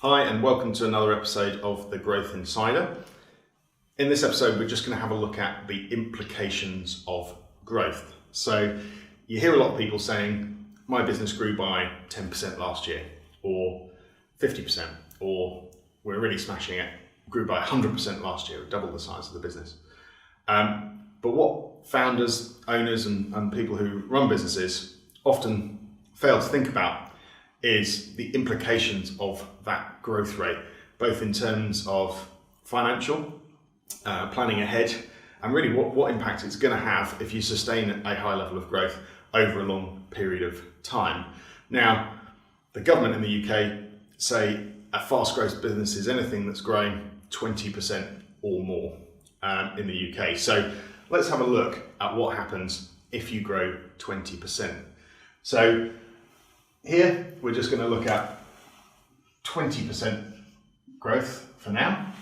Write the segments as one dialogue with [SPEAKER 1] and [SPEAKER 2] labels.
[SPEAKER 1] Hi and welcome to another episode of The Growth Insider. In this episode we're just going to have a look at the implications of growth. So you hear a lot of people saying my business grew by 10% last year or 50% or we're really smashing it, grew by 100% last year, double the size of the business. But what founders, owners and people who run businesses often fail to think about is the implications of that growth rate, both in terms of financial, planning ahead, and really what impact it's going to have if you sustain a high level of growth over a long period of time. Now, the government in the UK say a fast growth business is anything that's growing 20% or more in the UK. So let's have a look at what happens if you grow 20%. So here, we're just going to look at 20% growth for now.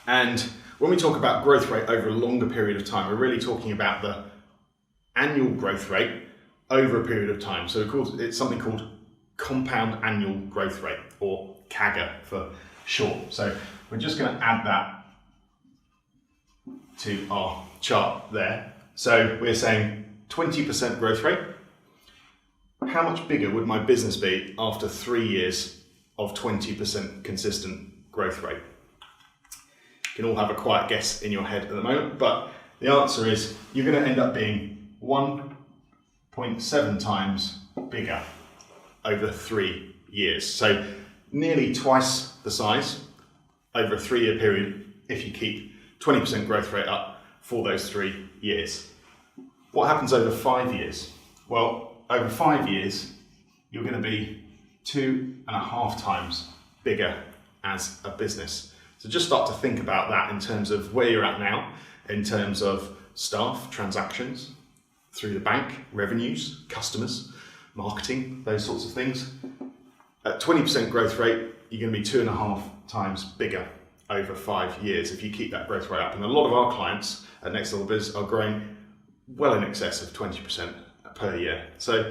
[SPEAKER 1] And when we talk about growth rate over a longer period of time, we're really talking about the annual growth rate over a period of time. So of course, it's something called compound annual growth rate, or CAGR for short. So we're just going to add that to our chart there. So we're saying 20% growth rate. How much bigger would my business be after 3 years of 20% consistent growth rate? You can all have a quiet guess in your head at the moment, but the answer is you're going to end up being 1.7 times bigger over 3 years. So nearly twice the size over a 3-year period if you keep 20% growth rate up for those 3 years. What happens over 5 years? Well, over 5 years, you're going to be 2.5 times bigger as a business. So just start to think about that in terms of where you're at now, in terms of staff, transactions, through the bank, revenues, customers, marketing, those sorts of things. At 20% growth rate, you're going to be 2.5 times bigger over 5 years if you keep that growth rate up. And a lot of our clients at Next Level Biz are growing well in excess of 20% per year. So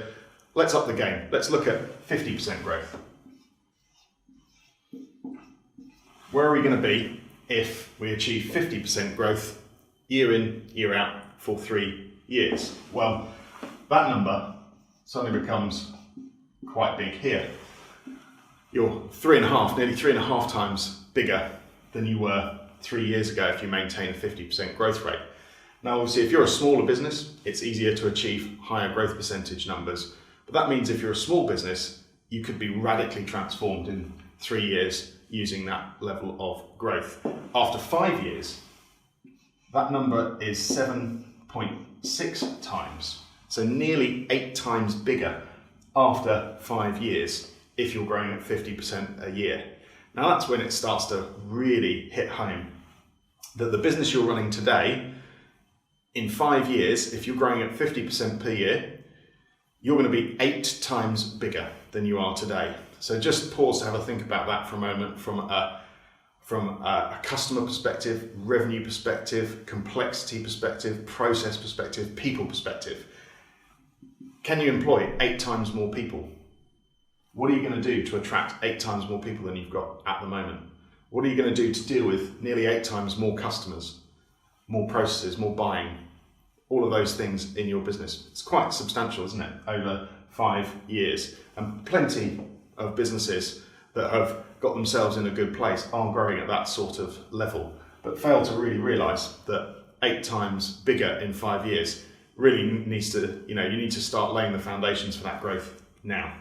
[SPEAKER 1] let's up the game. Let's look at 50% growth. Where are we going to be if we achieve 50% growth year in, year out for 3 years? Well, that number suddenly becomes quite big here. You're nearly 3.5 times bigger than you were 3 years ago if you maintain a 50% growth rate. Now, obviously, if you're a smaller business, it's easier to achieve higher growth percentage numbers. But that means if you're a small business, you could be radically transformed in 3 years using that level of growth. After 5 years, that number is 7.6 times. So nearly 8 times bigger after 5 years if you're growing at 50% a year. Now, that's when it starts to really hit home that the business you're running today, in 5 years, if you're growing at 50% per year, you're going to be 8 times bigger than you are today. So just pause to have a think about that for a moment from a customer perspective, revenue perspective, complexity perspective, process perspective, people perspective. Can you employ 8 times more people? What are you going to do to attract 8 times more people than you've got at the moment? What are you going to do to deal with nearly 8 times more customers? More processes, more buying, all of those things in your business. It's quite substantial, isn't it, over 5 years? And plenty of businesses that have got themselves in a good place are growing at that sort of level, but fail to really realise that 8 times bigger in 5 years really needs to, you need to start laying the foundations for that growth now.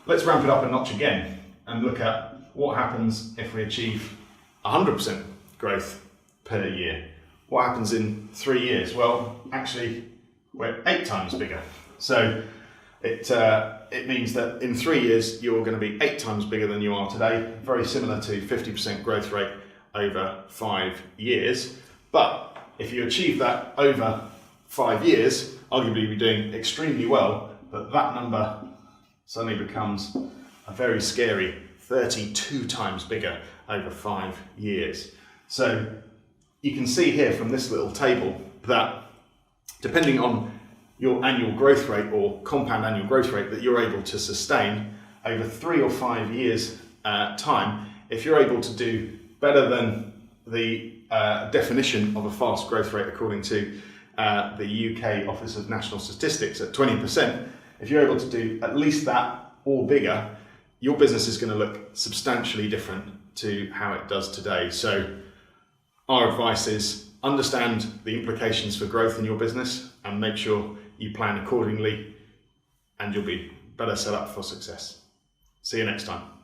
[SPEAKER 1] Let's ramp it up a notch again and look at what happens if we achieve 100% growth per year. What happens in 3 years? Well, actually, we're 8 times bigger. So it means that in 3 years, you're going to be 8 times bigger than you are today, very similar to 50% growth rate over 5 years. But if you achieve that over 5 years, arguably you're doing extremely well, but that number suddenly becomes a very scary 32 times bigger over 5 years. So you can see here from this little table that depending on your annual growth rate or compound annual growth rate that you're able to sustain over 3 or 5 years time, if you're able to do better than the definition of a fast growth rate according to the UK Office of National Statistics at 20%, if you're able to do at least that or bigger, your business is going to look substantially different to how it does today. So our advice is understand the implications for growth in your business and make sure you plan accordingly, and you'll be better set up for success. See you next time.